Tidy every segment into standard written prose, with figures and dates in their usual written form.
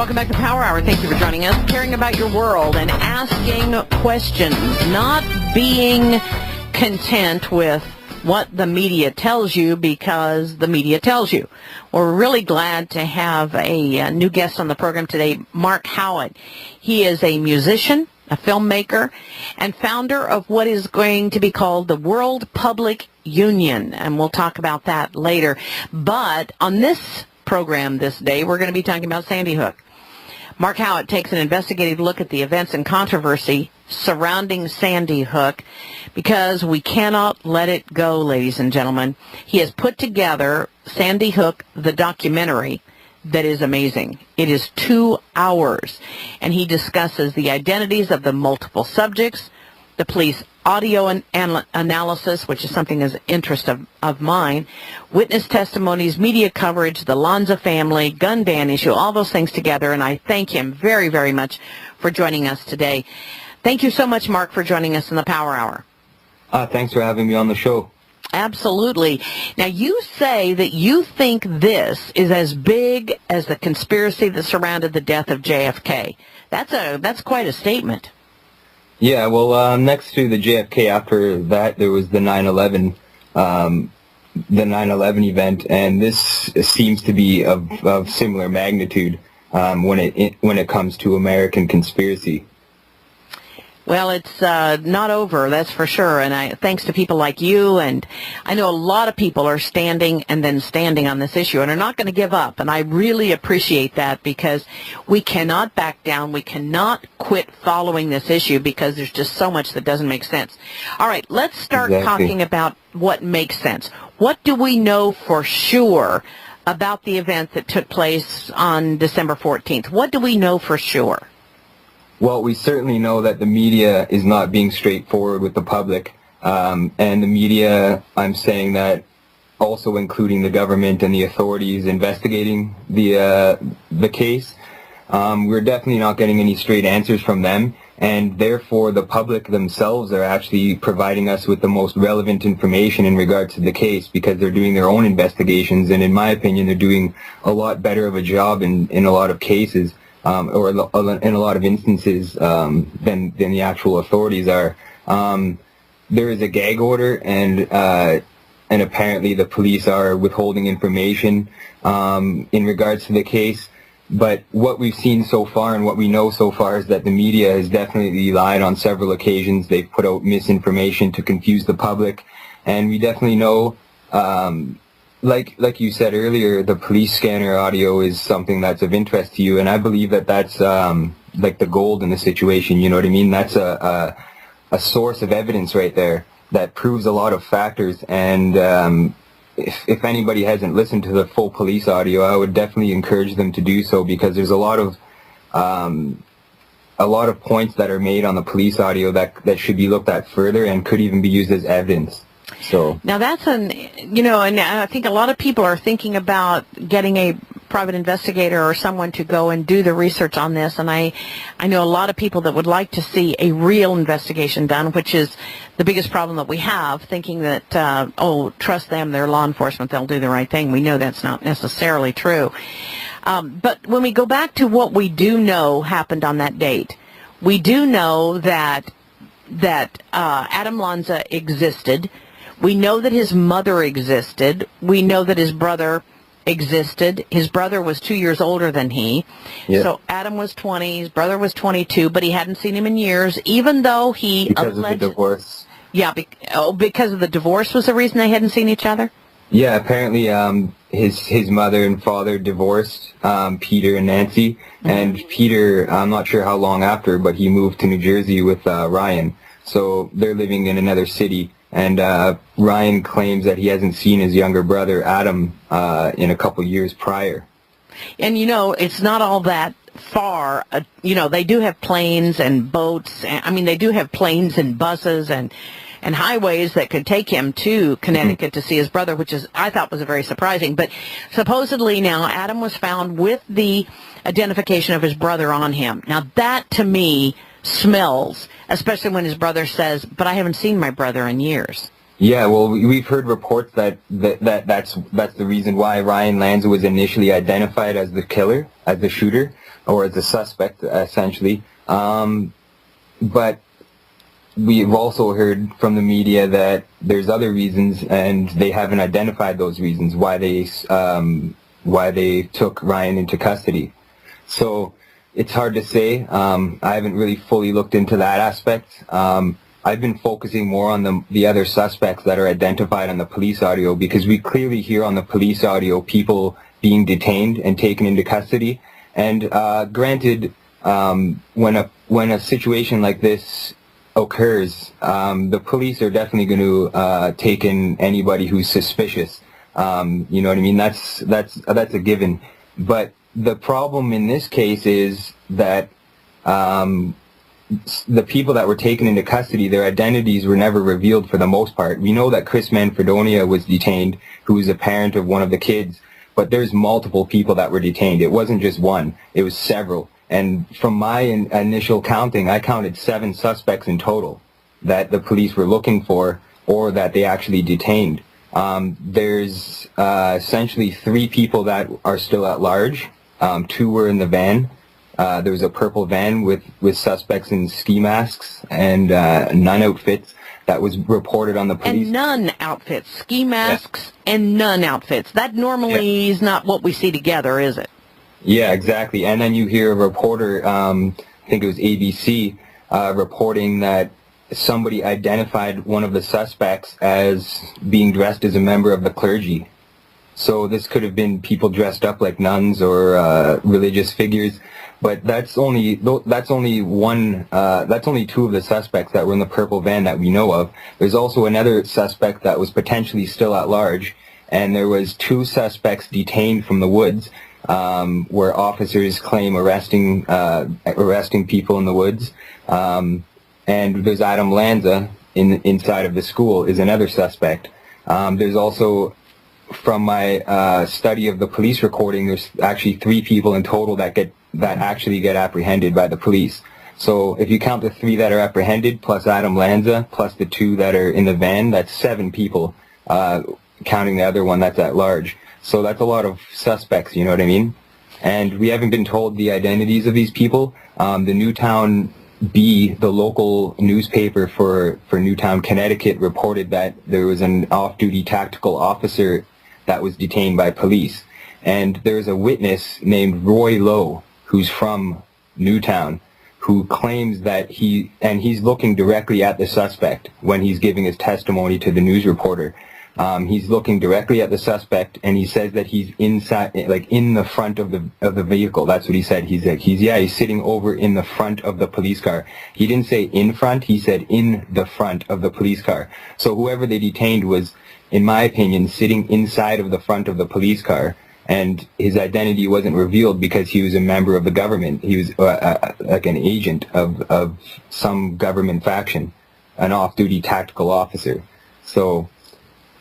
Welcome back to Power Hour. Thank you for joining us. Caring about your world and asking questions, not being content with what the media tells you because the media tells you. We're really glad to have a new guest on the program today, Mark Howitt. He is a musician, a filmmaker, and founder of what is going to be called the World Public Union, and we'll talk about that later. But on this program this day, we're going to be talking about Sandy Hook. Mark Howitt takes an investigative look at the events and controversy surrounding Sandy Hook because we cannot let it go, ladies and gentlemen. He has put together Sandy Hook, the documentary, that is amazing. It is 2 hours, and he discusses the identities of the multiple subjects, the police audio analysis, which is something that's interest of mine, witness testimonies, media coverage, the Lanza family, gun ban issue, all those things together, and I thank him very, very much for joining us today. Thank you so much, Mark, for joining us in the Power Hour. Thanks for having me on the show. Absolutely. Now, you say that you think this is as big as the conspiracy that surrounded the death of JFK. That's quite a statement. Yeah, well, next to the JFK, after that, there was the 9/11, event, and this seems to be of similar magnitude when it comes to American conspiracy. Well, it's not over, that's for sure, and thanks to people like you, and I know a lot of people are standing and then standing on this issue and are not going to give up, and I really appreciate that because we cannot back down, we cannot quit following this issue because there's just so much that doesn't make sense. All right, let's start talking about what makes sense. What do we know for sure about the event that took place on December 14th? What do we know for sure? Well, we certainly know that the media is not being straightforward with the public, and the media, I'm saying that also including the government and the authorities investigating the case. We're definitely not getting any straight answers from them, and therefore the public themselves are actually providing us with the most relevant information in regards to the case because they're doing their own investigations, and in my opinion, they're doing a lot better of a job in a lot of cases. Or in a lot of instances than the actual authorities are. There is a gag order, and apparently the police are withholding information in regards to the case. But what we've seen so far and what we know so far is that the media has definitely lied on several occasions. They've put out misinformation to confuse the public, and we definitely know. Like you said earlier, the police scanner audio is something that's of interest to you, and I believe that that's like the gold in the situation, you know what I mean? That's a source of evidence right there that proves a lot of factors, and if anybody hasn't listened to the full police audio, I would definitely encourage them to do so because there's a lot of points that are made on the police audio that should be looked at further and could even be used as evidence. So now that's and I think a lot of people are thinking about getting a private investigator or someone to go and do the research on this, and I know a lot of people that would like to see a real investigation done, which is the biggest problem that we have, thinking that, trust them, they're law enforcement, they'll do the right thing. We know that's not necessarily true. But when we go back to what we do know happened on that date, we do know that Adam Lanza existed. We know that his mother existed. We know that his brother existed. His brother was 2 years older than he. Yeah. So Adam was 20, his brother was 22, but he hadn't seen him in years, even though he because of the divorce. Yeah, because of the divorce was the reason they hadn't seen each other? Yeah, apparently his mother and father divorced, Peter and Nancy, and Peter, I'm not sure how long after, but he moved to New Jersey with Ryan. So they're living in another city. And Ryan claims that he hasn't seen his younger brother, Adam, in a couple years prior. And, it's not all that far. They do have planes and boats. They do have planes and buses and highways that could take him to Connecticut to see his brother, which I thought was very surprising. But supposedly now Adam was found with the identification of his brother on him. Now that, to me, smells, especially when his brother says, but I haven't seen my brother in years. Yeah, well, we've heard reports that's the reason why Ryan Lanza was initially identified as the killer, as the shooter, or as the suspect, essentially. But we've also heard from the media that there's other reasons, and they haven't identified those reasons why they took Ryan into custody. So it's hard to say. I haven't really fully looked into that aspect. I've been focusing more on the other suspects that are identified on the police audio, because we clearly hear on the police audio people being detained and taken into custody. And granted, when a situation like this occurs, the police are definitely going to take in anybody who's suspicious. You know what I mean? That's a given. But the problem in this case is that the people that were taken into custody, their identities were never revealed for the most part. We know that Chris Manfredonia was detained, who was a parent of one of the kids, but there's multiple people that were detained. It wasn't just one, it was several. And from my initial counting, I counted 7 suspects in total that the police were looking for, or that they actually detained. There's essentially 3 people that are still at large. 2 were in the van. There was a purple van with suspects in ski masks and nun outfits that was reported on the police. And nun outfits, ski masks and nun outfits. That normally is not what we see together, is it? Yeah, exactly. And then you hear a reporter, I think it was ABC, reporting that somebody identified one of the suspects as being dressed as a member of the clergy. So this could have been people dressed up like nuns or religious figures, but that's only 2 of the suspects that were in the purple van that we know of. There's also another suspect that was potentially still at large, and there was 2 suspects detained from the woods, where officers claim arresting people in the woods. And there's Adam Lanza inside of the school is another suspect. There's also, from my study of the police recording, there's actually 3 people in total that actually get apprehended by the police. So if you count the 3 that are apprehended, plus Adam Lanza, plus the 2 that are in the van, that's 7 people, counting the other one that's at large. So that's a lot of suspects, you know what I mean? And we haven't been told the identities of these people. The Newtown Bee, the local newspaper for Newtown, Connecticut, reported that there was an off-duty tactical officer that was detained by police. And there's a witness named Roy Lowe, who's from Newtown, who claims that he's looking directly at the suspect when he's giving his testimony to the news reporter. He's looking directly at the suspect, and he says that he's inside, like in the front of the vehicle. That's what he said. He's sitting over in the front of the police car. He didn't say in front. He said in the front of the police car. So whoever they detained was, in my opinion, sitting inside of the front of the police car, and his identity wasn't revealed because he was a member of the government. He was like an agent of some government faction, an off-duty tactical officer. So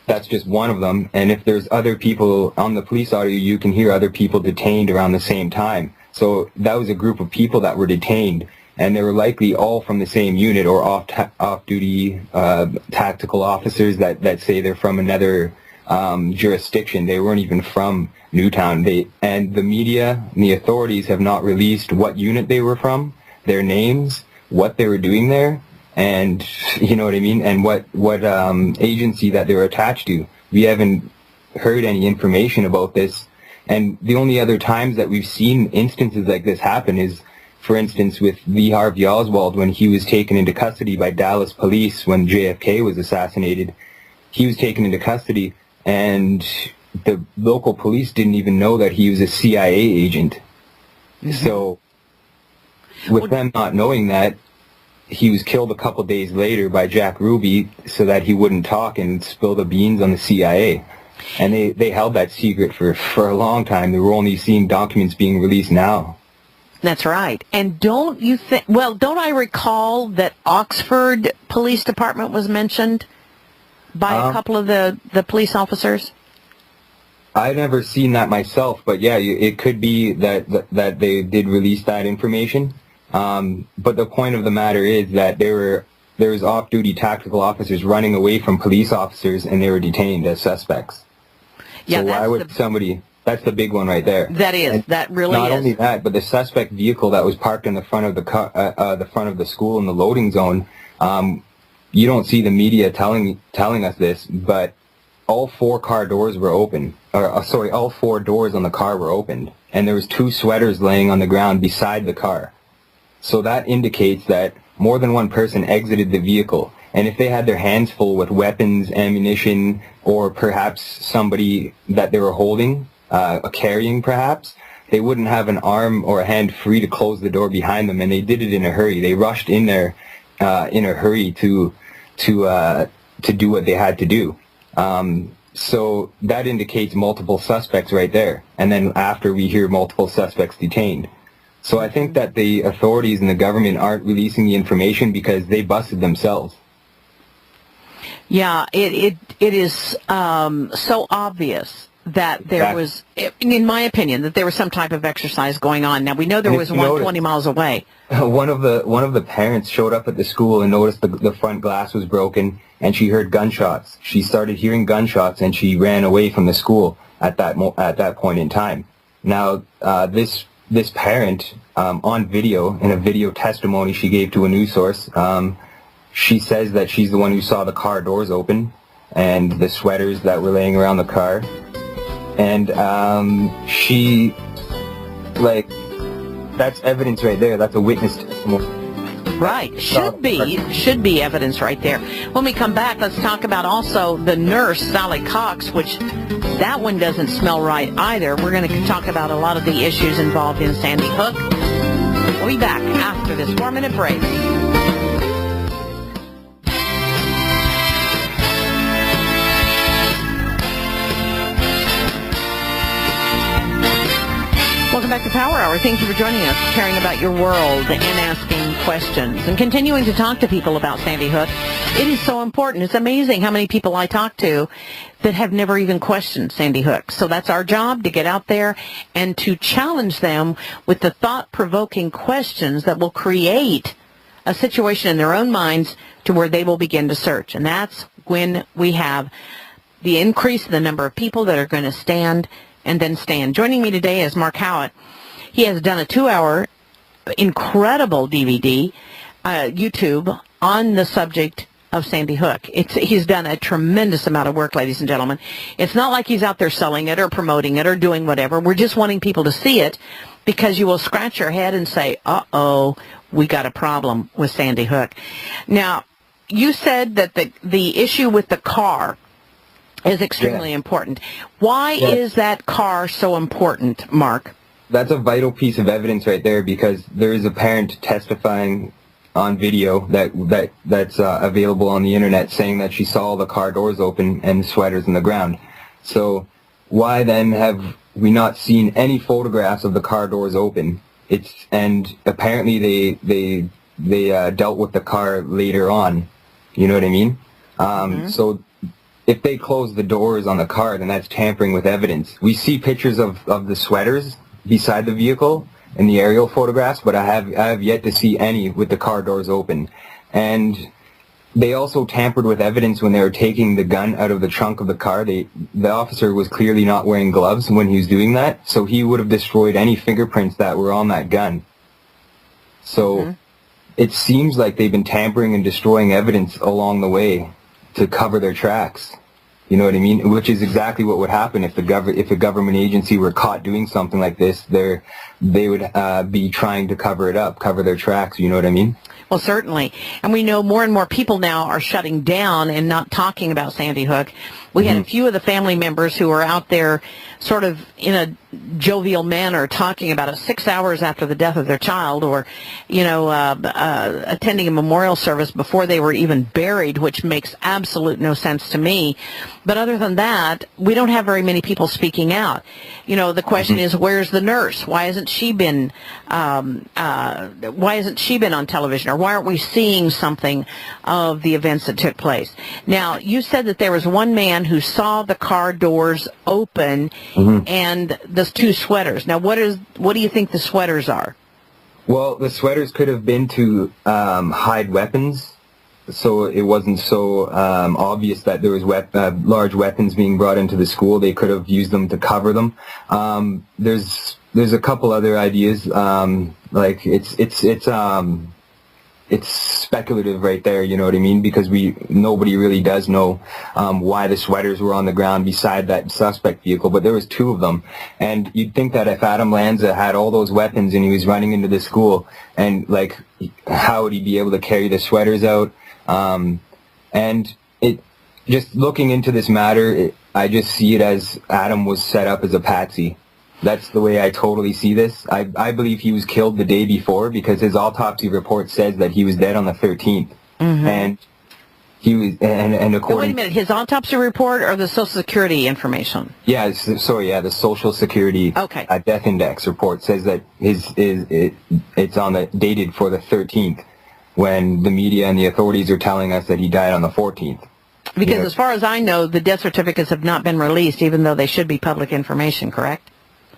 that's just one of them. And if there's other people on the police audio, you can hear other people detained around the same time. So that was a group of people that were detained, and they were likely all from the same unit, or off-duty tactical officers that say they're from another jurisdiction. They weren't even from Newtown. And the media and the authorities have not released what unit they were from, their names, what they were doing there, and you know what I mean, and what agency that they were attached to. We haven't heard any information about this. And the only other times that we've seen instances like this happen is, for instance, with Lee Harvey Oswald, when he was taken into custody by Dallas police when JFK was assassinated. He was taken into custody, and the local police didn't even know that he was a CIA agent. Mm-hmm. So with them not knowing that, he was killed a couple days later by Jack Ruby so that he wouldn't talk and spill the beans on the CIA. And they held that secret for a long time. They were only seeing documents being released now. That's right. And don't I recall that Oxford Police Department was mentioned by a couple of the police officers? I've never seen that myself, but yeah, it could be that they did release that information. But the point of the matter is that there were there was off-duty tactical officers running away from police officers, and they were detained as suspects. Yeah, so why would somebody... That's the big one right there. That is. And that really not is. Not only that, but the suspect vehicle that was parked in the front of the front of the school in the loading zone. You don't see the media telling us this, but all 4 car doors were open. All 4 doors on the car were opened, and there was 2 sweaters laying on the ground beside the car. So that indicates that more than one person exited the vehicle. And if they had their hands full with weapons, ammunition, or perhaps somebody that they were holding, carrying perhaps, they wouldn't have an arm or a hand free to close the door behind them, and they did it in a hurry. They rushed in there in a hurry to do what they had to do. So that indicates multiple suspects right there. And then after, we hear multiple suspects detained. So I think that the authorities and the government aren't releasing the information because they busted themselves. Yeah, it is so obvious that there was, in my opinion, that there was some type of exercise going on. Now, we know there was one 20 miles away. One of the parents showed up at the school and noticed the front glass was broken, and she heard gunshots. She started hearing gunshots, and she ran away from the school at that point in time. Now, this parent, on video, in a video testimony she gave to a news source, she says that she's the one who saw the car doors open and the sweaters that were laying around the car. And she, like, that's evidence right there. That's a witness testimony. Right. Should be evidence right there. When we come back, let's talk about also the nurse, Sally Cox, which that one doesn't smell right either. We're going to talk about a lot of the issues involved in Sandy Hook. We'll be back after this 4-minute break. Welcome back to Power Hour. Thank you for joining us, caring about your world and asking questions and continuing to talk to people about Sandy Hook. It is so important. It's amazing how many people I talk to that have never even questioned Sandy Hook. So that's our job, to get out there and to challenge them with the thought-provoking questions that will create a situation in their own minds to where they will begin to search. And that's when we have the increase in the number of people that are going to stand and then stand. Joining me today is Mark Howitt. He has done a 2-hour incredible DVD, YouTube, on the subject of Sandy Hook. He's done a tremendous amount of work, ladies and gentlemen. It's not like he's out there selling it or promoting it or doing whatever. We're just wanting people to see it, because you will scratch your head and say, uh-oh, we got a problem with Sandy Hook. Now, you said that the issue with the car is extremely important. Why is that car so important, Mark? That's a vital piece of evidence right there, because there is a parent testifying on video that's available on the internet, saying that she saw the car doors open and sweaters in the ground. So why then have we not seen any photographs of the car doors open? And apparently they dealt with the car later on. You know what I mean? So if they close the doors on the car, then that's tampering with evidence. We see pictures of the sweaters beside the vehicle in the aerial photographs, but I have yet to see any with the car doors open. And they also tampered with evidence when they were taking the gun out of the trunk of the car. The officer was clearly not wearing gloves when he was doing that, so he would have destroyed any fingerprints that were on that gun. So it seems like they've been tampering and destroying evidence along the way to cover their tracks. You know what I mean? Which is exactly what would happen if a government agency were caught doing something like this. They would be trying to cover it up, cover their tracks. You know what I mean? Well, certainly. And we know more and more people now are shutting down and not talking about Sandy Hook. We had a few of the family members who were out there sort of in a jovial manner talking about it 6 hours after the death of their child, or, attending a memorial service before they were even buried, which makes absolute no sense to me. But other than that, we don't have very many people speaking out. The question is, where's the nurse? Why hasn't she been on television? Or why aren't we seeing something of the events that took place? Now, you said that there was one man who saw the car doors open and the 2 sweaters. Now, what do you think the sweaters are? Well, the sweaters could have been to hide weapons, so it wasn't so obvious that there was large weapons being brought into the school. They could have used them to cover them. There's a couple other ideas. Like it's speculative right there, you know what I mean? Because nobody really does know why the sweaters were on the ground beside that suspect vehicle, but there was two of them. And you'd think that if Adam Lanza had all those weapons and he was running into the school, and like, how would he be able to carry the sweaters out? And just looking into this matter, I just see it as Adam was set up as a patsy. That's the way I totally see this. I believe he was killed the day before because his autopsy report says that he was dead on the 13th. Mm-hmm. And he was, and according... Wait a minute, his autopsy report or the Social Security information? Yeah, the Social Security death index report says that it's dated for the 13th, when the media and the authorities are telling us that he died on the 14th. Because as far as I know, the death certificates have not been released, even though they should be public information, correct?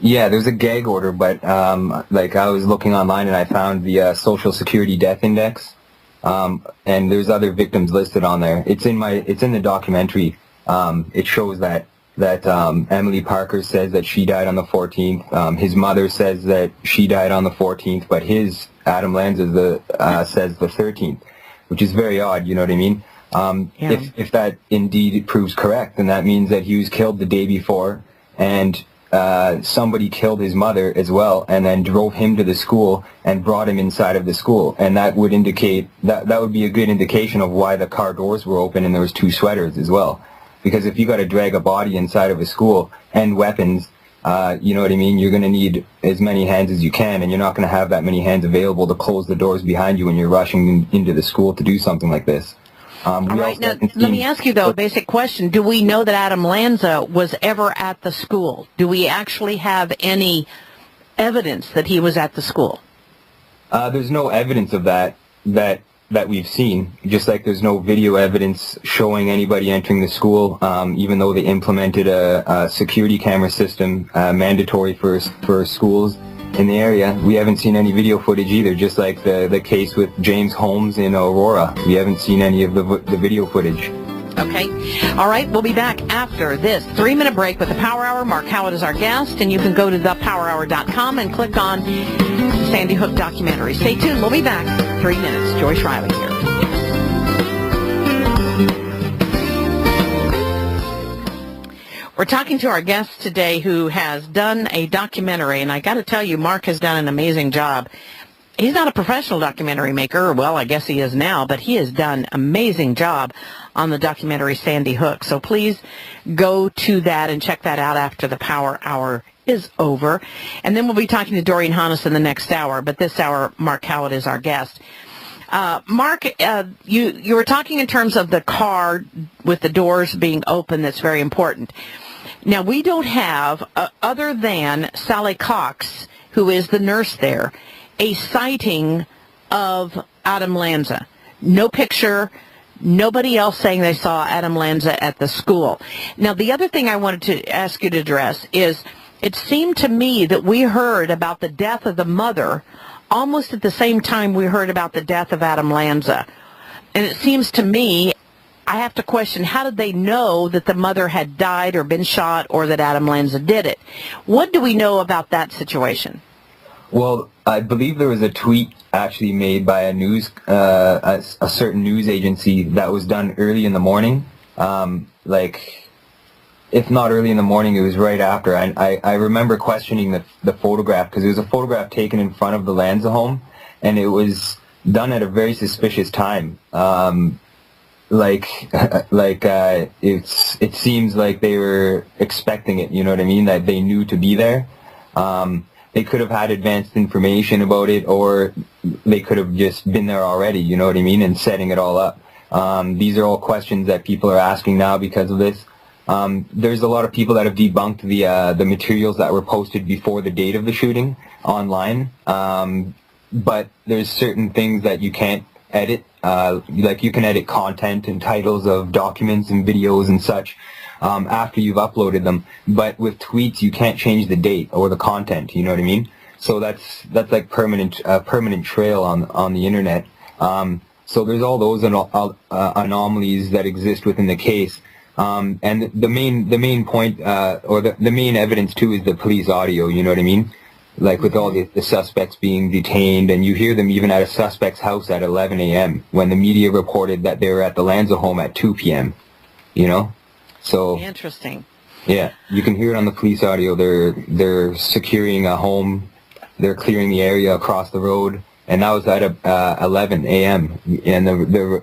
Yeah, there's a gag order, but like I was looking online and I found the Social Security death index, and there's other victims listed on there. It's in the documentary. It shows that Emily Parker says that she died on the 14th. His mother says that she died on the 14th, but Adam Lanza says the 13th, which is very odd. You know what I mean? If that indeed proves correct, then that means that he was killed the day before, and somebody killed his mother as well, and then drove him to the school and brought him inside of the school, and that would indicate that would be a good indication of why the car doors were open and there was two sweaters as well. Because if you got to drag a body inside of a school and weapons, you know what I mean, you're going to need as many hands as you can, and you're not going to have that many hands available to close the doors behind you when you're rushing into the school to do something like this. All right, now, let me ask you, though, a basic question. Do we know that Adam Lanza was ever at the school? Do we actually have any evidence that he was at the school? There's no evidence of that we've seen, just like there's no video evidence showing anybody entering the school, even though they implemented a security camera system mandatory for schools in the area. We haven't seen any video footage either, just like the case with James Holmes in Aurora. We haven't seen any of the video footage. Okay. All right, we'll be back after this 3-minute break with the Power Hour. Mark Howitt is our guest, and you can go to thepowerhour.com and click on Sandy Hook documentary. Stay tuned. We'll be back. 3 minutes. Joyce Riley here. We're talking to our guest today who has done a documentary, and I got to tell you, Mark has done an amazing job. He's not a professional documentary maker. Well, I guess he is now, but he has done an amazing job on the documentary Sandy Hook. So please go to that and check that out after the Power Hour is over. And then we'll be talking to Dorian Hannes in the next hour, but this hour, Mark Howitt is our guest. Mark, you were talking in terms of the car with the doors being open. That's very important. Now, we don't have, other than Sally Cox, who is the nurse there, a sighting of Adam Lanza. No picture, nobody else saying they saw Adam Lanza at the school. Now, the other thing I wanted to ask you to address is, it seemed to me that we heard about the death of the mother almost at the same time we heard about the death of Adam Lanza. And it seems to me, I have to question, how did they know that the mother had died or been shot, or that Adam Lanza did it? What do we know about that situation? Well, I believe there was a tweet actually made by a certain news agency that was done early in the morning. If not early in the morning, it was right after. I remember questioning the photograph, because it was a photograph taken in front of the Lanza home, and it was done at a very suspicious time. It seems like they were expecting it, you know what I mean, that they knew to be there. They could have had advanced information about it, or they could have just been there already, you know what I mean, and setting it all up. These are all questions that people are asking now because of this. There's a lot of people that have debunked the materials that were posted before the date of the shooting online, but there's certain things that you can't edit, like you can edit content and titles of documents and videos and such after you've uploaded them, but with tweets you can't change the date or the content, you know what I mean? So that's like permanent trail on the internet. So there's all those anomalies that exist within the case. And the main point, or the main evidence too, is the police audio, you know what I mean? Like with all the suspects being detained, and you hear them even at a suspect's house at 11 a.m. when the media reported that they were at the Lanza home at 2 p.m., you know? So interesting. Yeah, you can hear it on the police audio. They're securing a home, they're clearing the area across the road, and that was at 11 a.m. And the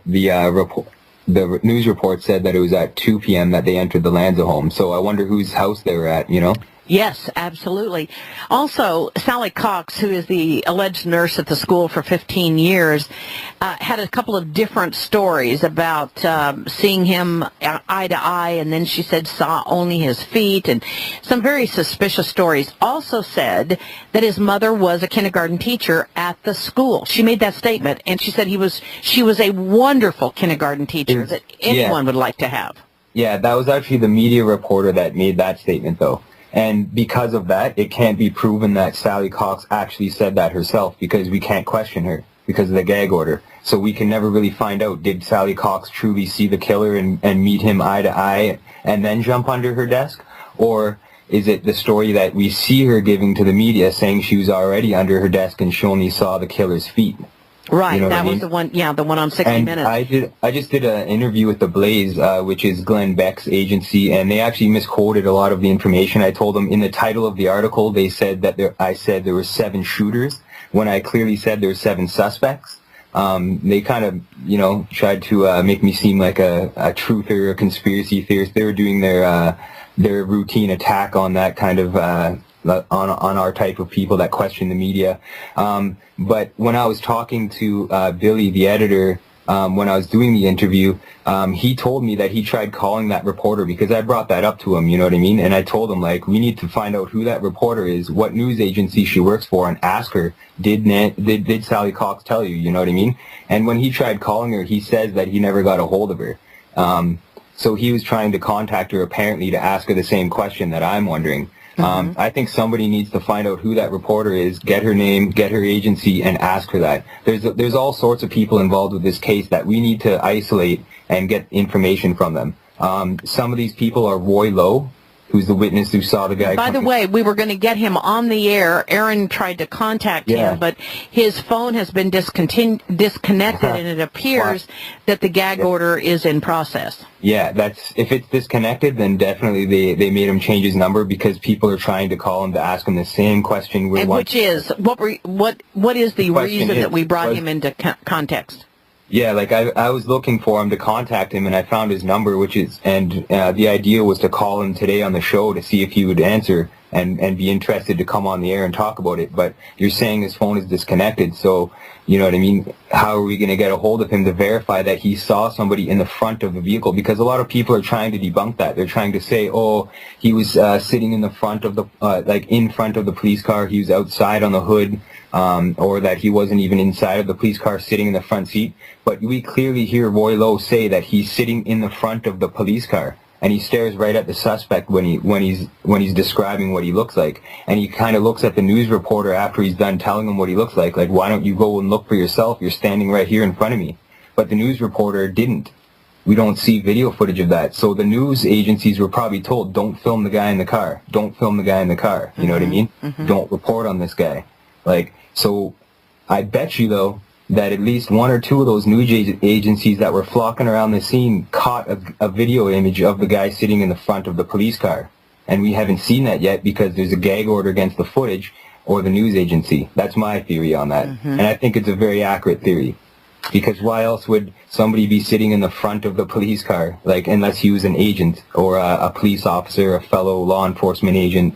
news report said that it was at 2 p.m. that they entered the Lanza home. So I wonder whose house they were at, you know? Yes, absolutely. Also, Sally Cox, who is the alleged nurse at the school for 15 years, had a couple of different stories about seeing him eye to eye, and then she said saw only his feet, and some very suspicious stories. Also said that his mother was a kindergarten teacher at the school. She made that statement, and she said she was a wonderful kindergarten teacher that anyone would like to have. Yeah, that was actually the media reporter that made that statement, though. And because of that, it can't be proven that Sally Cox actually said that herself, because we can't question her because of the gag order. So we can never really find out, did Sally Cox truly see the killer and meet him eye to eye and then jump under her desk? Or is it the story that we see her giving to the media, saying she was already under her desk and she only saw the killer's feet? Right, you know that was the one. Yeah, the one on 60 Minutes. I just did an interview with the Blaze, which is Glenn Beck's agency, and they actually misquoted a lot of the information. I told them in the title of the article they said that I said there were 7 shooters when I clearly said there were 7 suspects. They kind of, you know, tried to make me seem like a truther, a conspiracy theorist. They were doing their routine attack on that kind of on our type of people that question the media. But when I was talking to Billy, the editor, when I was doing the interview, he told me that he tried calling that reporter, because I brought that up to him, you know what I mean? And I told him, like, we need to find out who that reporter is, what news agency she works for, and ask her, did Sally Cox tell you, you know what I mean? And when he tried calling her, he says that he never got a hold of her. So he was trying to contact her, apparently, to ask her the same question that I'm wondering. I think somebody needs to find out who that reporter is, get her name, get her agency, and ask her that. There's all sorts of people involved with this case that we need to isolate and get information from them. Some of these people are Roy Lowe, who's the witness who saw the guy. By the way, we were going to get him on the air. Aaron tried to contact him, but his phone has been disconnected, and it appears that the gag order is in process. Yeah, if it's disconnected, then definitely they made him change his number, because people are trying to call him to ask him the same question. Which is, what is the reason that we brought him into context? Yeah, like I was looking for him to contact him, and I found his number, the idea was to call him today on the show to see if he would answer and be interested to come on the air and talk about it. But you're saying his phone is disconnected, so, you know what I mean, how are we going to get a hold of him to verify that he saw somebody in the front of the vehicle? Because a lot of people are trying to debunk that. They're trying to say, oh, he was sitting in the front of the, in front of the police car, he was outside on the hood, or that he wasn't even inside of the police car sitting in the front seat. But we clearly hear Roy Lowe say that he's sitting in the front of the police car, and he stares right at the suspect when he's describing what he looks like. And he kind of looks at the news reporter after he's done telling him what he looks like, why don't you go and look for yourself? You're standing right here in front of me. But the news reporter didn't. We don't see video footage of that. So the news agencies were probably told, don't film the guy in the car. Don't film the guy in the car. You know what I mean? Don't report on this guy. So I bet you, though, that at least 1 or 2 of those news agencies that were flocking around the scene caught a video image of the guy sitting in the front of the police car. And we haven't seen that yet because there's a gag order against the footage or the news agency. That's my theory on that. And I think it's a very accurate theory. Because why else would somebody be sitting in the front of the police car, unless he was an agent or a police officer, a fellow law enforcement agent?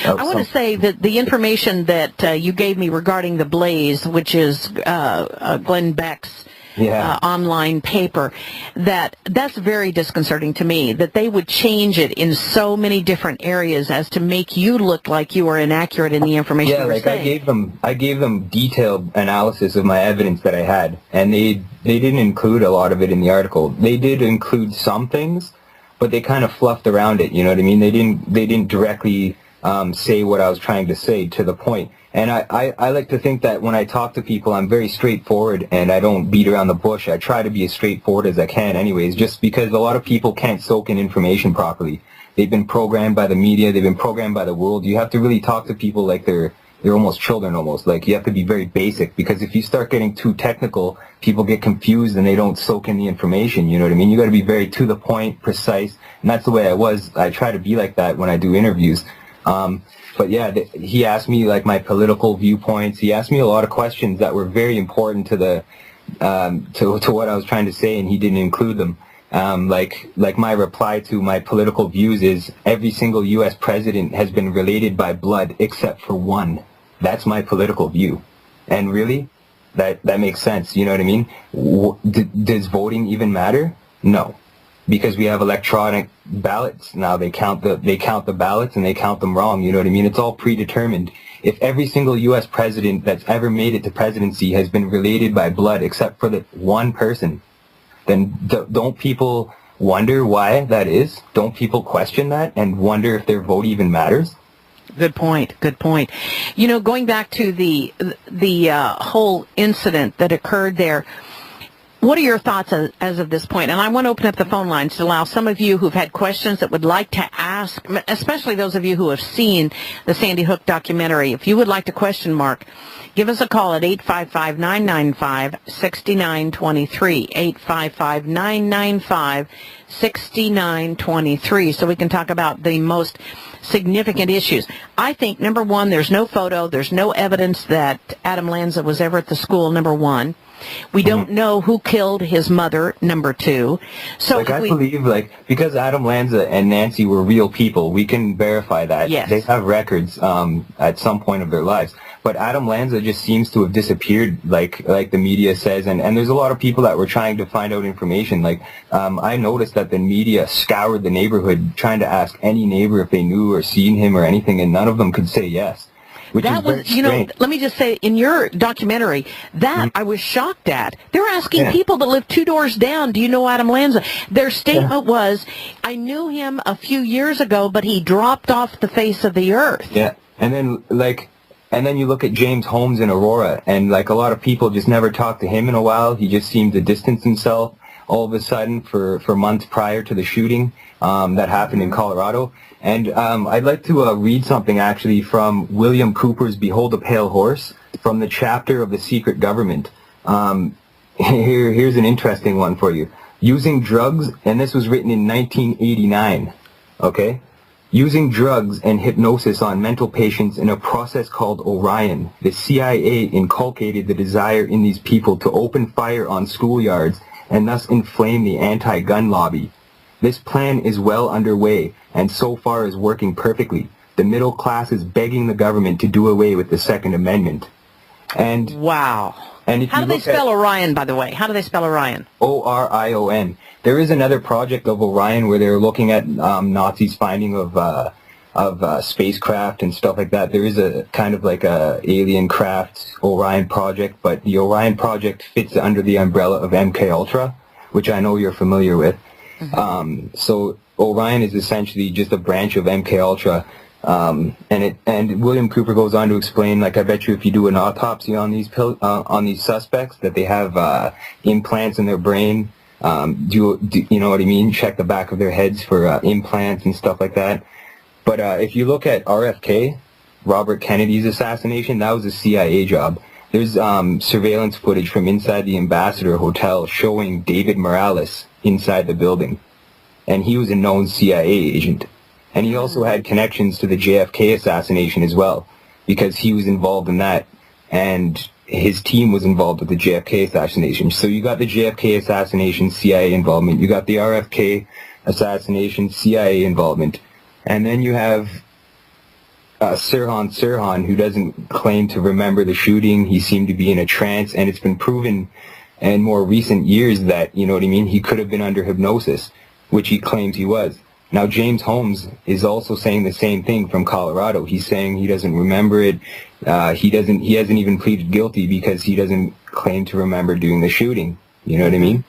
I want to say that the information that you gave me regarding the Blaze, which is Glenn Beck's online paper, that's very disconcerting to me, that they would change it in so many different areas as to make you look like you were inaccurate in the information you were saying. I gave them detailed analysis of my evidence that I had, and they didn't include a lot of it in the article. They did include some things, but they kind of fluffed around it, you know what I mean? They didn't directly say what I was trying to say to the point. And I like to think that when I talk to people, I'm very straightforward and I don't beat around the bush. I try to be as straightforward as I can anyways, just because a lot of people can't soak in information properly. They've been programmed by the media. They've been programmed by the world. You have to really talk to people like they're almost children almost. Like, you have to be very basic, because if you start getting too technical, people get confused and they don't soak in the information. You know what I mean? You got to be very to the point, precise. And that's the way I was. I try to be like that when I do interviews. But yeah, he asked me like my political viewpoints. He asked me a lot of questions that were very important to the to what I was trying to say, and he didn't include them. Like my reply to my political views is, every single U.S. president has been related by blood except for one. That's my political view. And really, that makes sense. You know what I mean? Does voting even matter? No. Because we have electronic ballots now. They count the ballots and they count them wrong. You know what I mean? It's all predetermined. If every single U.S. president that's ever made it to presidency has been related by blood except for the one person, then don't people wonder why that is? Don't people question that and wonder if their vote even matters? Good point. Good point. You know, going back to the whole incident that occurred there, what are your thoughts as of this point? And I want to open up the phone lines to allow some of you who've had questions that would like to ask, especially those of you who have seen the Sandy Hook documentary. If you would like to question Mark, give us a call at 855-995-6923, 855-995-6923, so we can talk about the most significant issues. I think, number one, there's no photo, there's no evidence that Adam Lanza was ever at the school, number one. We don't know who killed his mother, number two. So I believe, because Adam Lanza and Nancy were real people, we can verify that. Yes. They have records at some point of their lives. But Adam Lanza just seems to have disappeared, like the media says, and there's a lot of people that were trying to find out information. I noticed that the media scoured the neighborhood trying to ask any neighbor if they knew or seen him or anything, and none of them could say yes. That was, let me just say, in your documentary, that I was shocked at. They're asking people that live 2 doors down, do you know Adam Lanza? Their statement was, I knew him a few years ago, but he dropped off the face of the earth. Yeah, and then you look at James Holmes in Aurora, and a lot of people just never talked to him in a while. He just seemed to distance himself all of a sudden for months prior to the shooting that happened in Colorado. And I'd like to read something actually from William Cooper's Behold a Pale Horse, from the chapter of The Secret Government. Here's an interesting one for you. Using drugs, and this was written in 1989, okay? Using drugs and hypnosis on mental patients in a process called Orion, the CIA inculcated the desire in these people to open fire on schoolyards and thus inflame the anti-gun lobby. This plan is well underway and so far is working perfectly. The middle class is begging the government to do away with the Second Amendment. And wow. And if how do they spell Orion, by the way? How do they spell Orion? Orion. There is another project of Orion where they're looking at Nazis' finding of spacecraft and stuff like that. There is a kind of like a alien craft Orion project, but the Orion project fits under the umbrella of MK Ultra, which I know you're familiar with. So Orion is essentially just a branch of MK Ultra, and William Cooper goes on to explain, I bet you if you do an autopsy on these suspects, that they have implants in their brain. Do you know what I mean? Check the back of their heads for implants and stuff like that. But if you look at RFK, Robert Kennedy's assassination, that was a CIA job. There's surveillance footage from inside the Ambassador Hotel showing David Morales inside the building. And he was a known CIA agent. And he also had connections to the JFK assassination as well, because he was involved in that. And his team was involved with the JFK assassination. So you got the JFK assassination, CIA involvement. You got the RFK assassination, CIA involvement. And then you have Sirhan, who doesn't claim to remember the shooting. He seemed to be in a trance, and it's been proven in more recent years that, you know what I mean, he could have been under hypnosis, which he claims he was. Now, James Holmes is also saying the same thing from Colorado. He's saying he doesn't remember it. He hasn't even pleaded guilty because he doesn't claim to remember doing the shooting. You know what I mean?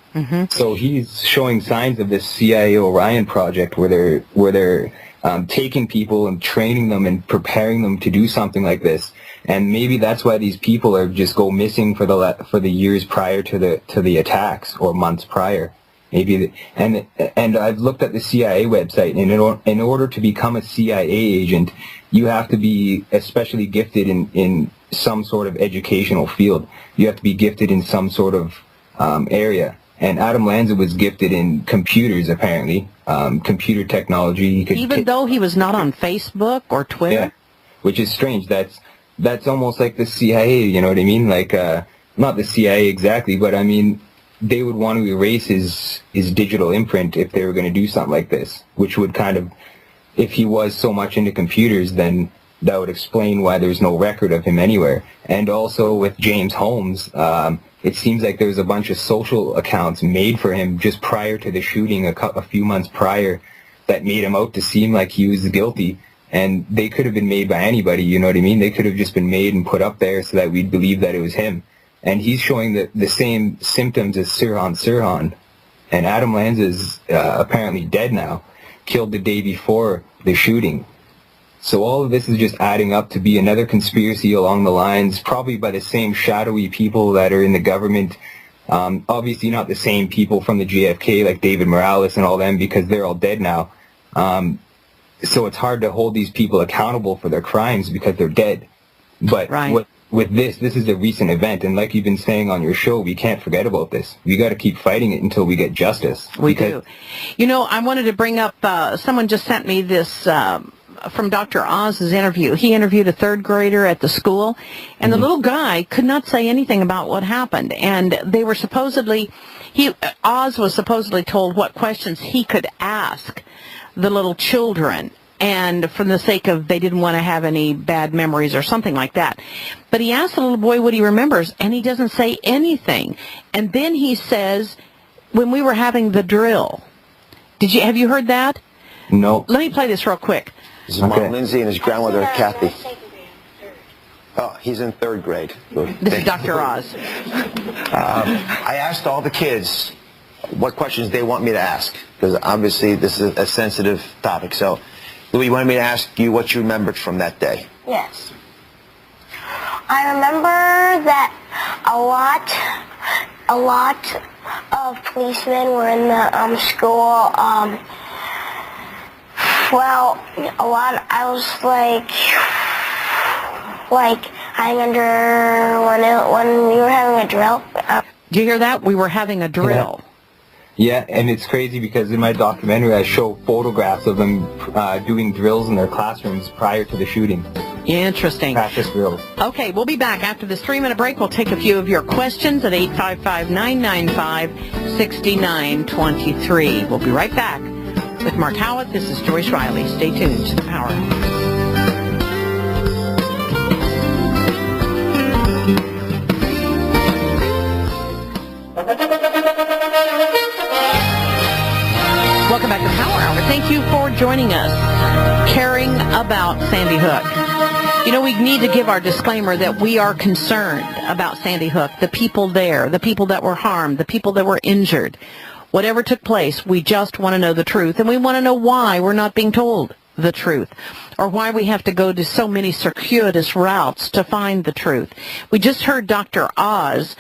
So he's showing signs of this CIA Orion project where they're taking people and training them and preparing them to do something like this. And maybe that's why these people are just go missing for the years prior to the attacks, or months prior. Maybe, and I've looked at the CIA website, and in order to become a CIA agent, you have to be especially gifted in some sort of educational field. You have to be gifted in some sort of area. And Adam Lanza was gifted in computers, apparently, computer technology. Even though he was not on Facebook or Twitter? Yeah, which is strange. That's almost like the CIA, you know what I mean? Like, not the CIA exactly, but I mean, they would want to erase his digital imprint if they were going to do something like this, which would kind of, if he was so much into computers, then that would explain why there's no record of him anywhere. And also with James Holmes, it seems like there was a bunch of social accounts made for him just prior to the shooting, a few months prior, that made him out to seem like he was guilty. And they could have been made by anybody, you know what I mean? They could have just been made and put up there so that we'd believe that it was him. And he's showing the same symptoms as Sirhan. And Adam Lanza is apparently dead now, killed the day before the shooting. So all of this is just adding up to be another conspiracy along the lines, probably by the same shadowy people that are in the government. Obviously not the same people from the JFK, like David Morales and all them, because they're all dead now. So it's hard to hold these people accountable for their crimes because they're dead. But right. With this is a recent event, and like you've been saying on your show, we can't forget about this. We got to keep fighting it until we get justice. We do. You know, I wanted to bring up, someone just sent me this from Dr. Oz's interview. He interviewed a third grader at the school, and the little guy could not say anything about what happened. And they were supposedly, Oz was supposedly told what questions he could ask the little children, and for the sake of they didn't want to have any bad memories or something like that. But he asked the little boy what he remembers, and he doesn't say anything. And then he says, when we were having the drill, have you heard that? No. Let me play this real quick. This is Mom Lindsay and his grandmother Kathy. Oh, he's in third grade. This is Dr. Oz. I asked all the kids what questions they want me to ask, because obviously this is a sensitive topic. So, Louis, you wanted me to ask you what you remembered from that day? Yes. I remember that a lot of policemen were in the school. Well, I was like hiding under when we were having a drill. Do you hear that? We were having a drill. Yeah, and it's crazy because in my documentary I show photographs of them doing drills in their classrooms prior to the shooting. Interesting. Practice drills. Okay, we'll be back after this 3-minute break. We'll take a few of your questions at 855-995-6923. We'll be right back with Mark Howitt. This is Joyce Riley. Stay tuned to the Power Hour. Welcome back to Power Hour. Thank you for joining us. Caring about Sandy Hook. You know, we need to give our disclaimer that we are concerned about Sandy Hook, the people there, the people that were harmed, the people that were injured. Whatever took place, we just want to know the truth, and we want to know why we're not being told the truth, or why we have to go to so many circuitous routes to find the truth. We just heard Dr. Oz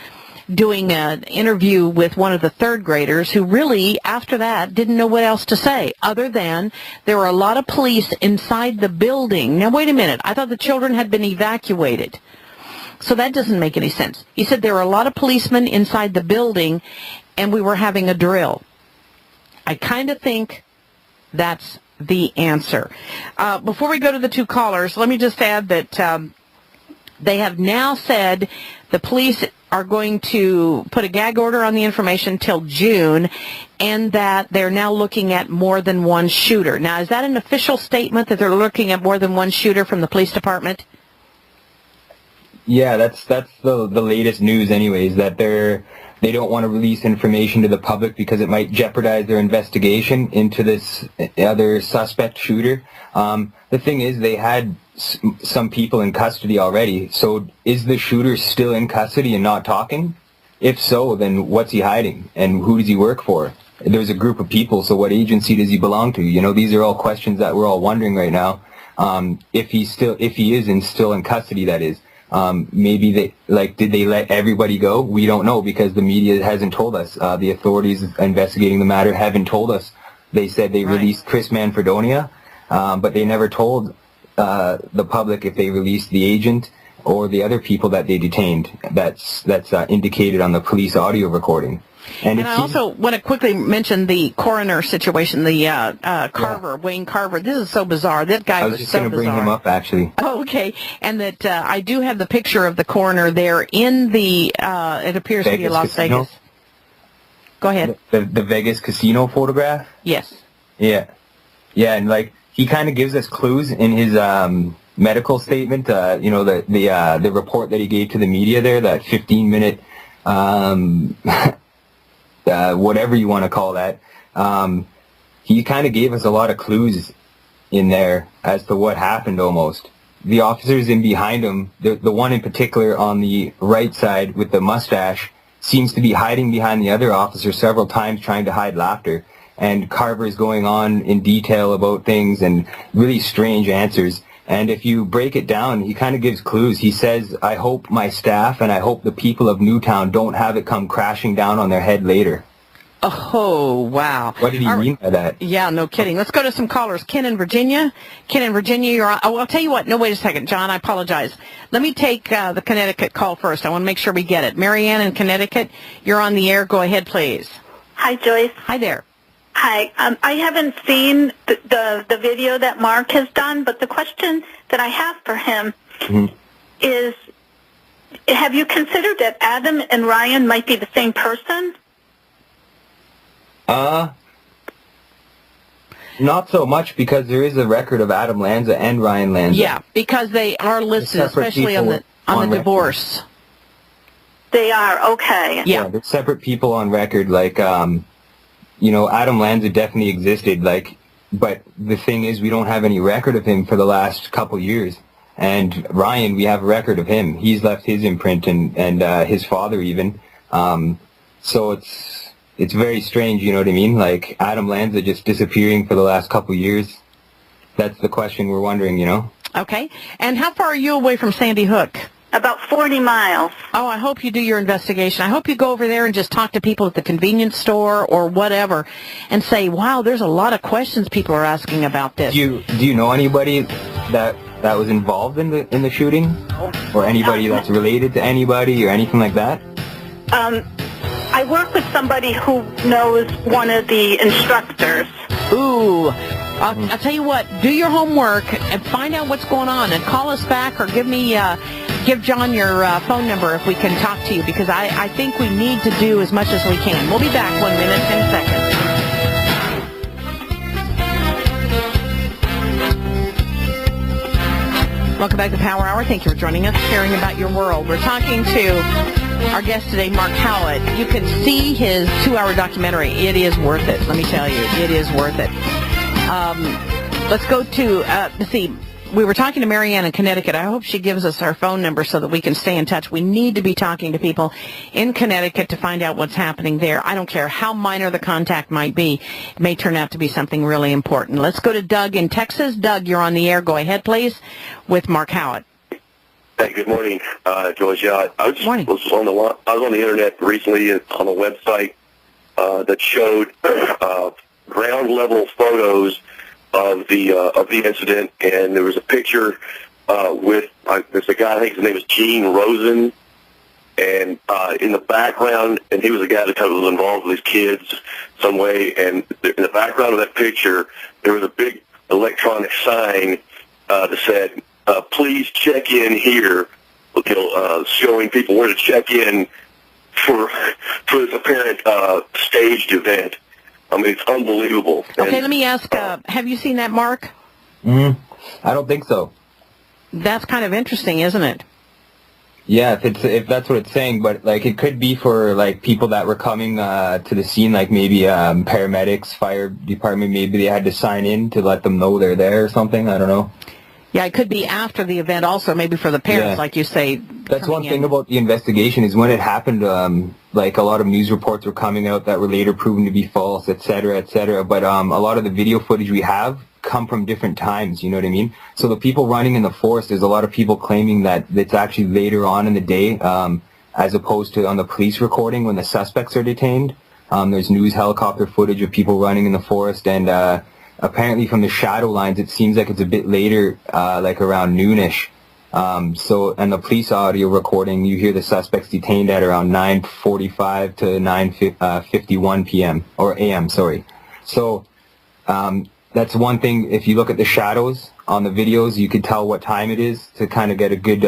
doing an interview with one of the third graders who really, after that, didn't know what else to say, other than there were a lot of police inside the building. Now, wait a minute. I thought the children had been evacuated. So that doesn't make any sense. He said there were a lot of policemen inside the building, and we were having a drill. I kind of think that's the answer. Before we go to the two callers, let me just add that they have now said the police are going to put a gag order on the information till June, and that they're now looking at more than one shooter. Now, is that an official statement that they're looking at more than one shooter from the police department? Yeah, that's the latest news anyways, that they don't want to release information to the public because it might jeopardize their investigation into this other suspect shooter. The thing is, they had some people in custody already, so is the shooter still in custody and not talking? If so, then what's he hiding, and who does he work for? There's a group of people, so what agency does he belong to? You know, these are all questions that we're all wondering right now. If he is still in custody, that is. Maybe did they let everybody go? We don't know because the media hasn't told us. The authorities investigating the matter haven't told us. They said they released Chris Manfredonia, but they never told the public if they released the agent or the other people that they detained. That's indicated on the police audio recording. And I also want to quickly mention the coroner situation, the Carver, Wayne Carver. This is so bizarre. That guy was so bizarre. I was just going to bring him up, actually. Oh, okay. And that I do have the picture of the coroner there in the, it appears to be Las Vegas. Go ahead. The Vegas casino photograph? Yes. Yeah. Yeah, and like he kind of gives us clues in his medical statement, you know, the report that he gave to the media there, that 15-minute whatever you want to call that, he kind of gave us a lot of clues in there as to what happened almost. The officers in behind him, the one in particular on the right side with the mustache, seems to be hiding behind the other officer several times trying to hide laughter. And Carver is going on in detail about things and really strange answers. And if you break it down, he kind of gives clues. He says, I hope my staff and I hope the people of Newtown don't have it come crashing down on their head later. Oh, wow. What did he mean by that? Yeah, no kidding. Let's go to some callers. Ken in Virginia. Ken in Virginia, you're on. Oh, I'll tell you what. No, wait a second. John, I apologize. Let me take the Connecticut call first. I want to make sure we get it. Marianne in Connecticut, you're on the air. Go ahead, please. Hi, Joyce. Hi there. Hi. I haven't seen the video that Mark has done, but the question that I have for him is, have you considered that Adam and Ryan might be the same person? Not so much, because there is a record of Adam Lanza and Ryan Lanza. Yeah, because they are listed, especially on the divorce. They are, okay. Yeah, they're separate people on record, like, you know, Adam Lanza definitely existed, like, but the thing is, we don't have any record of him for the last couple years. And Ryan, we have a record of him. He's left his imprint, and his father even. So it's very strange, you know what I mean? Like, Adam Lanza just disappearing for the last couple years. That's the question we're wondering, you know? Okay. And how far are you away from Sandy Hook? About 40 miles. Oh, I hope you do your investigation. I hope you go over there and just talk to people at the convenience store or whatever and say, wow, there's a lot of questions people are asking about this. Do you know anybody that was involved in the shooting? Or anybody that's related to anybody or anything like that? I work with somebody who knows one of the instructors. Ooh. I'll tell you what, do your homework and find out what's going on and call us back or give John your phone number if we can talk to you, because I think we need to do as much as we can. We'll be back 1 minute, 10 seconds. Welcome back to Power Hour. Thank you for joining us, sharing about your world. We're talking to our guest today, Mark Howitt. You can see his 2-hour documentary. It is worth it, let me tell you. It is worth it. Let's go to, let's see, we were talking to Marianne in Connecticut. I hope she gives us our phone number so that we can stay in touch. We need to be talking to people in Connecticut to find out what's happening there. I don't care how minor the contact might be. It may turn out to be something really important. Let's go to Doug in Texas. Doug, you're on the air. Go ahead, please, with Mark Howitt. Hey, good morning, Joyce. I was on the internet recently on a website that showed ground level photos of the incident, and there was a picture with there's a guy, I think his name is Gene Rosen, and in the background, and he was a guy that kind of was involved with his kids some way, and in the background of that picture, there was a big electronic sign that said, please check in here, showing people where to check in for this apparent staged event. I mean, it's unbelievable. Okay, let me ask, have you seen that, Mark? I don't think so. That's kind of interesting, isn't it? Yeah, if that's what it's saying, but like it could be for like people that were coming to the scene, like maybe paramedics, fire department, maybe they had to sign in to let them know they're there or something. I don't know. Yeah, it could be after the event also, maybe for the parents, like you say. That's one thing about the investigation is when it happened, like a lot of news reports were coming out that were later proven to be false, et cetera, et cetera. But a lot of the video footage we have come from different times, you know what I mean? So the people running in the forest, there's a lot of people claiming that it's actually later on in the day, as opposed to on the police recording when the suspects are detained. There's news helicopter footage of people running in the forest, and apparently from the shadow lines, it seems like it's a bit later, like around noonish. And the police audio recording, you hear the suspects detained at around 9:45 to 9:51 p.m. or a.m. Sorry. So that's one thing. If you look at the shadows on the videos, you could tell what time it is to kind of get a good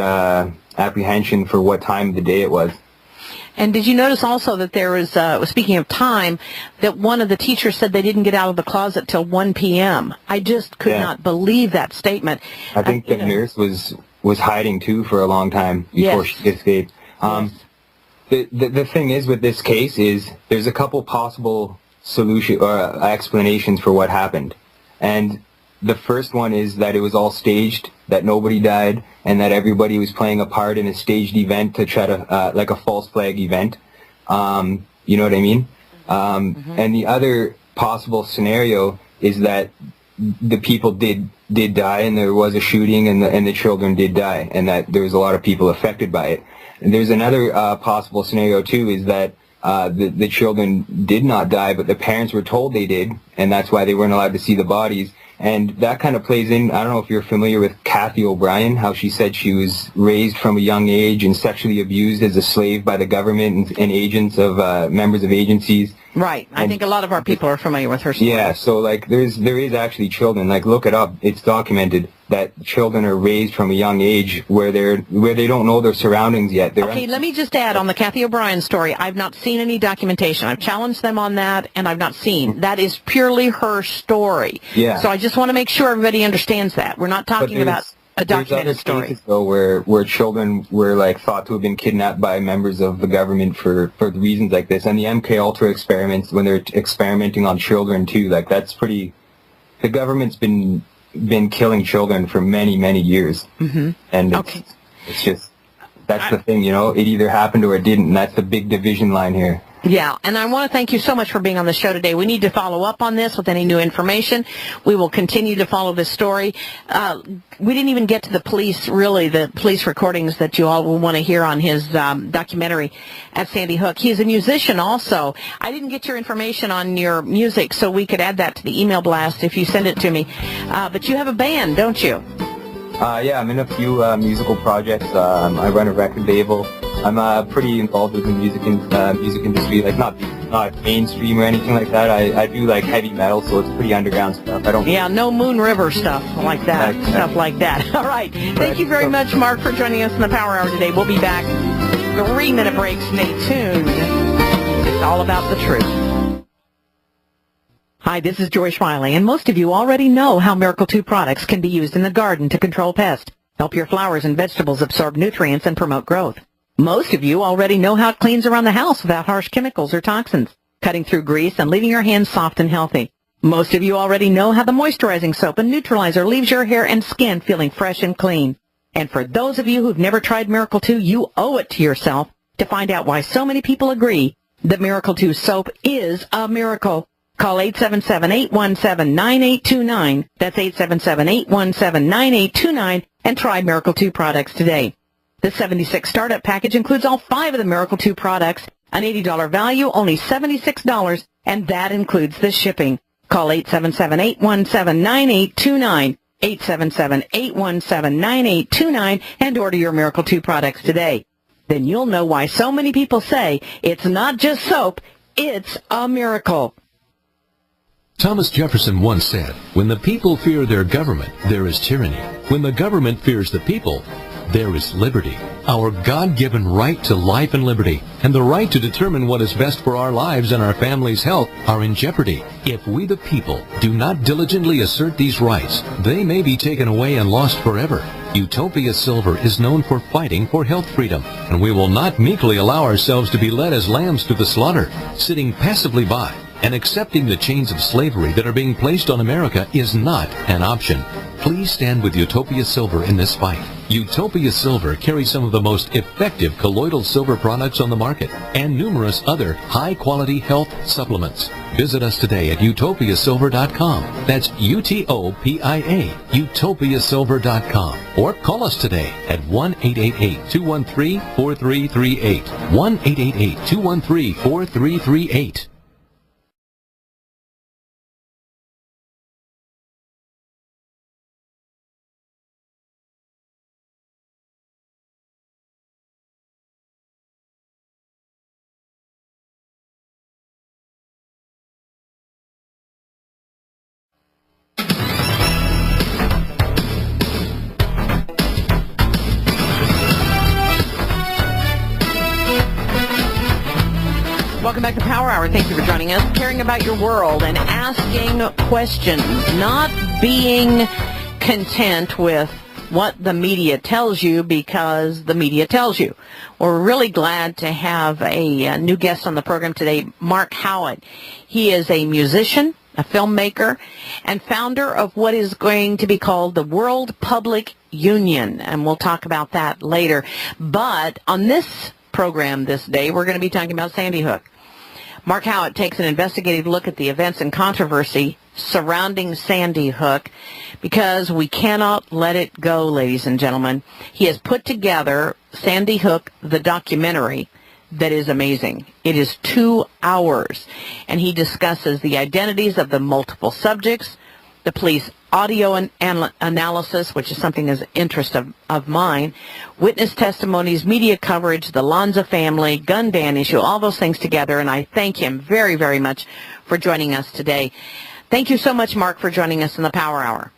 apprehension for what time of the day it was. And did you notice also that there was, speaking of time, that one of the teachers said they didn't get out of the closet till 1 p.m. I just could not believe that statement. I think the nurse was hiding too for a long time before she escaped. The thing is with this case is there's a couple possible solution or explanations for what happened. And the first one is that it was all staged, that nobody died, and that everybody was playing a part in a staged event to try to, like a false flag event. You know what I mean? And the other possible scenario is that the people did die, and there was a shooting, and the children did die, and that there was a lot of people affected by it. And there's another possible scenario too, is that the children did not die, but the parents were told they did, and that's why they weren't allowed to see the bodies. And that kind of plays in, I don't know if you're familiar with Kathy O'Brien, how she said she was raised from a young age and sexually abused as a slave by the government and agents of members of agencies. Right. I think a lot of our people are familiar with her story. Yeah, so like there is actually children, like look it up, it's documented that children are raised from a young age where they don't know their surroundings yet. Okay, let me just add on the Kathy O'Brien story, I've not seen any documentation. I've challenged them on that, and I've not seen. That is purely her story. Yeah. So I just want to make sure everybody understands that. We're not talking about a documented story. There's other cases, though, where children were like thought to have been kidnapped by members of the government for reasons like this, and the MK Ultra experiments when they're experimenting on children too. Like that's pretty. The government's been killing children for many years, and it's just that's the thing, you know. It either happened or it didn't, and that's the big division line here. Yeah, and I want to thank you so much for being on the show today. We need to follow up on this with any new information. We will continue to follow this story. We didn't even get to the police recordings that you all will want to hear on his documentary at Sandy Hook. He's a musician also. I didn't get your information on your music, so we could add that to the email blast if you send it to me. But you have a band, don't you? Yeah, I'm in a few musical projects. I run a record label. I'm pretty involved with the music industry, like not mainstream or anything like that. I do like heavy metal, so it's pretty underground stuff. No Moon River stuff like that. Stuff like that. All right. Thank you very much, Mark, for joining us in the Power Hour today. We'll be back. 3-minute break. Stay tuned. It's all about the truth. Hi, this is Joyce Riley, and most of you already know how Miracle 2 products can be used in the garden to control pests, help your flowers and vegetables absorb nutrients, and promote growth. Most of you already know how it cleans around the house without harsh chemicals or toxins, cutting through grease and leaving your hands soft and healthy. Most of you already know how the moisturizing soap and neutralizer leaves your hair and skin feeling fresh and clean. And for those of you who've never tried Miracle 2, you owe it to yourself to find out why so many people agree that Miracle 2 soap is a miracle. Call 877-817-9829. That's 877-817-9829 and try Miracle 2 products today. The 76 startup package includes all 5 of the Miracle 2 products, an $80 value, only $76, and that includes the shipping. Call 877-817-9829, 877-817-9829, and order your Miracle 2 products today. Then you'll know why so many people say it's not just soap, it's a miracle. Thomas Jefferson once said, "When the people fear their government, there is tyranny. When the government fears the people, there is liberty." Our God-given right to life and liberty and the right to determine what is best for our lives and our family's health are in jeopardy. If we the people do not diligently assert these rights, they may be taken away and lost forever. Utopia Silver is known for fighting for health freedom, and we will not meekly allow ourselves to be led as lambs to the slaughter, sitting passively by and accepting the chains of slavery that are being placed on America is not an option. Please stand with Utopia Silver in this fight. Utopia Silver carries some of the most effective colloidal silver products on the market and numerous other high-quality health supplements. Visit us today at utopiasilver.com. That's UTOPIA, utopiasilver.com. Or call us today at 1-888-213-4338. 1-888-213-4338. Welcome back to Power Hour. Thank you for joining us. Caring about your world and asking questions, not being content with what the media tells you because the media tells you. We're really glad to have a new guest on the program today, Mark Howitt. He is a musician, a filmmaker, and founder of what is going to be called the World Public Union, and we'll talk about that later. But on this program this day, we're going to be talking about Sandy Hook. Mark Howitt takes an investigative look at the events and controversy surrounding Sandy Hook because we cannot let it go, ladies and gentlemen. He has put together Sandy Hook, the documentary, that is amazing. It is 2 hours, and he discusses the identities of the multiple subjects, the police audio analysis, which is something that's interest of mine, witness testimonies, media coverage, the Lanza family, gun ban issue, all those things together, and I thank him very, very much for joining us today. Thank you so much, Mark, for joining us in the Power Hour.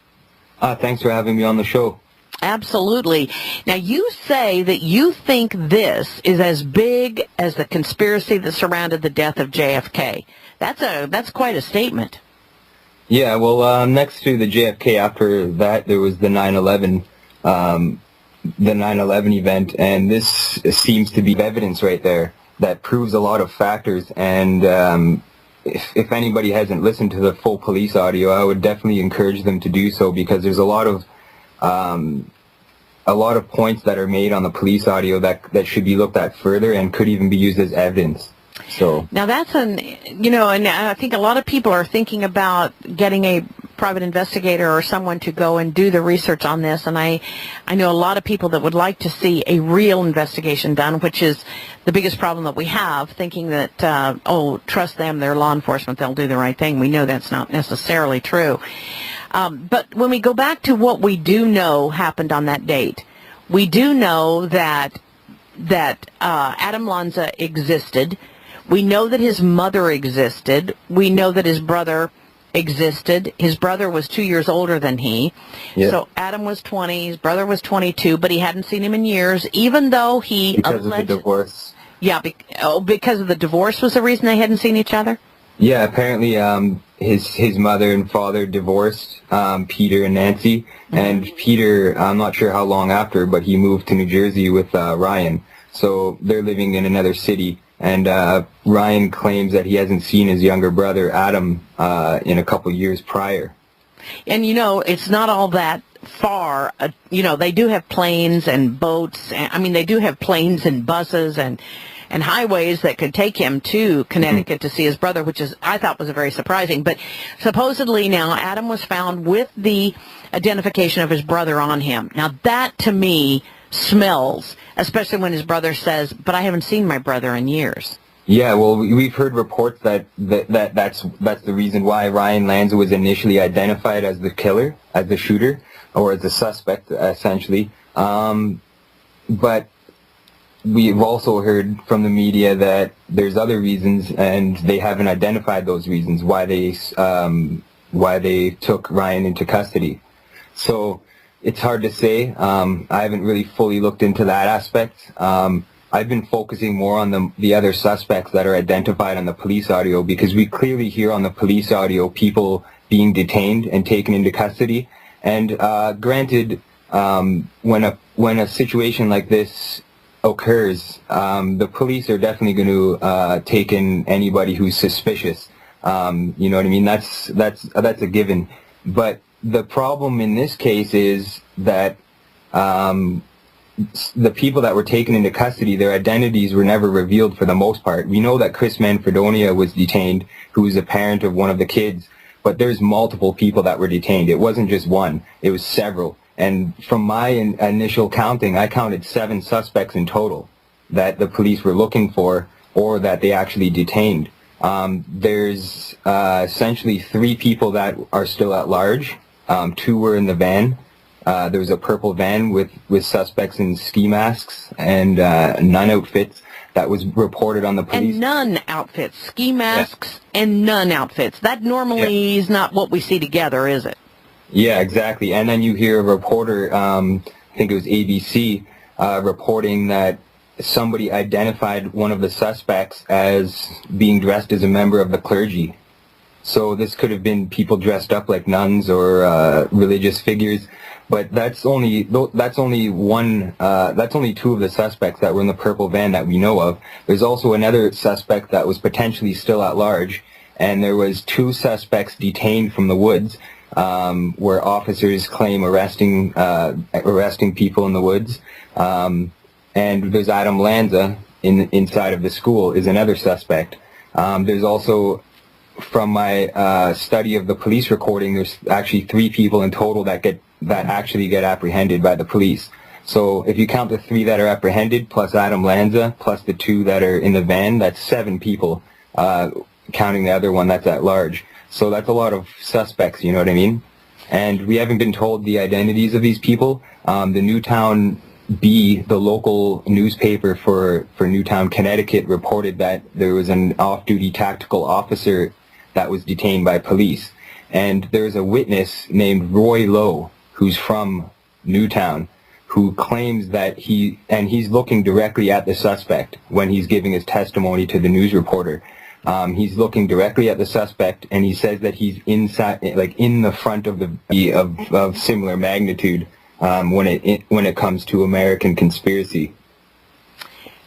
Thanks for having me on the show. Absolutely. Now, you say that you think this is as big as the conspiracy that surrounded the death of JFK. That's quite a statement. Yeah, well, next to the JFK, after that, there was the 9/11 event, and this seems to be evidence right there that proves a lot of factors. And if anybody hasn't listened to the full police audio, I would definitely encourage them to do so, because there's a lot of points that are made on the police audio that should be looked at further and could even be used as evidence. So now that's and I think a lot of people are thinking about getting a private investigator or someone to go and do the research on this, and I know a lot of people that would like to see a real investigation done, which is the biggest problem that we have, thinking that, trust them, they're law enforcement, they'll do the right thing. We know that's not necessarily true. But when we go back to what we do know happened on that date, we do know that Adam Lanza existed. We know that his mother existed. We know that his brother existed. His brother was 2 years older than he. Yeah. So Adam was 20, his brother was 22, but he hadn't seen him in years, even though he because of the divorce. Yeah, because of the divorce was the reason they hadn't seen each other? Yeah, apparently his mother and father divorced, Peter and Nancy, and Peter, I'm not sure how long after, but he moved to New Jersey with Ryan. So they're living in another city. And Ryan claims that he hasn't seen his younger brother, Adam, in a couple years prior. And, it's not all that far. They do have planes and boats. They do have planes and buses and highways that could take him to Connecticut to see his brother, which I thought was very surprising. But supposedly now Adam was found with the identification of his brother on him. Now that, to me, smells, especially when his brother says, but I haven't seen my brother in years. Yeah, well, we've heard reports that's the reason why Ryan Lanza was initially identified as the killer, as the shooter, or as the suspect, essentially. But we've also heard from the media that there's other reasons, and they haven't identified those reasons why they took Ryan into custody. So it's hard to say. I haven't really fully looked into that aspect. I've been focusing more on the other suspects that are identified on the police audio, because we clearly hear on the police audio people being detained and taken into custody. And granted, when a situation like this occurs, the police are definitely going to take in anybody who's suspicious. You know what I mean? That's a given. But the problem in this case is that the people that were taken into custody, their identities were never revealed for the most part. We know that Chris Manfredonia was detained, who was a parent of one of the kids, but there's multiple people that were detained. It wasn't just one, it was several. And from my initial counting, I counted 7 suspects in total that the police were looking for or that they actually detained. There's essentially 3 people that are still at large. 2 were in the van. There was a purple van with suspects in ski masks and nun outfits that was reported on the police. And nun outfits, ski masks and nun outfits. That normally is not what we see together, is it? Yeah, exactly. And then you hear a reporter, I think it was ABC, reporting that somebody identified one of the suspects as being dressed as a member of the clergy. So this could have been people dressed up like nuns or religious figures, but that's only 2 of the suspects that were in the purple van that we know of. There's also another suspect that was potentially still at large, and there was 2 suspects detained from the woods, where officers claim arresting people in the woods. And there's Adam Lanza inside of the school is another suspect. There's also, from my study of the police recording, there's actually 3 people in total that actually get apprehended by the police. So if you count the 3 that are apprehended, plus Adam Lanza, plus the 2 that are in the van, that's 7 people, counting the other one that's at large. So that's a lot of suspects, you know what I mean? And we haven't been told the identities of these people. The Newtown Bee, the local newspaper for Newtown, Connecticut, reported that there was an off-duty tactical officer that was detained by police. And there's a witness named Roy Lowe, who's from Newtown, who claims that he's looking directly at the suspect when he's giving his testimony to the news reporter. He's looking directly at the suspect, and he says that he's inside, like in the front of the bee of similar magnitude when it comes to American conspiracy.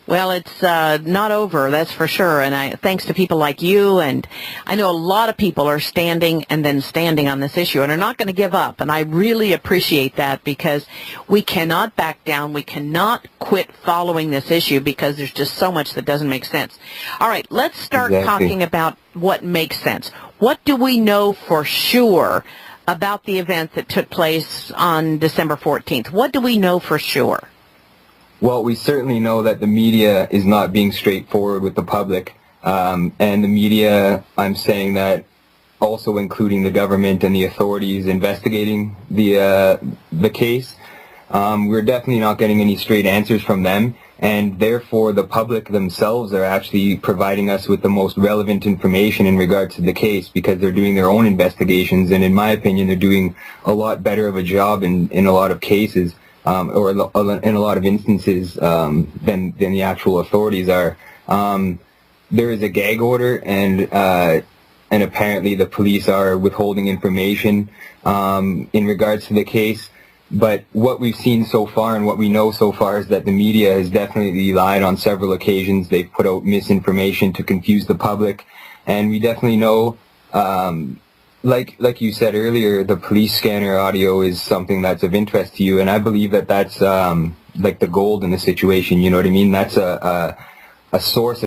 Well, it's not over, that's for sure, and thanks to people like you, and I know a lot of people are standing and then standing on this issue and are not going to give up, and I really appreciate that, because we cannot back down, we cannot quit following this issue, because there's just so much that doesn't make sense. All right, let's start talking about what makes sense. What do we know for sure about the event that took place on December 14th? What do we know for sure? Well, we certainly know that the media is not being straightforward with the public, and the media, I'm saying that also including the government and the authorities investigating the case. We're definitely not getting any straight answers from them, and therefore the public themselves are actually providing us with the most relevant information in regards to the case, because they're doing their own investigations, and in my opinion they're doing a lot better of a job in a lot of cases. Or in a lot of instances than the actual authorities are. There is a gag order, and apparently the police are withholding information in regards to the case. But what we've seen so far and what we know so far is that the media has definitely lied on several occasions. They've put out misinformation to confuse the public, and we definitely know. Like you said earlier, the police scanner audio is something that's of interest to you, and I believe that that's like the gold in the situation. You know what I mean? That's a source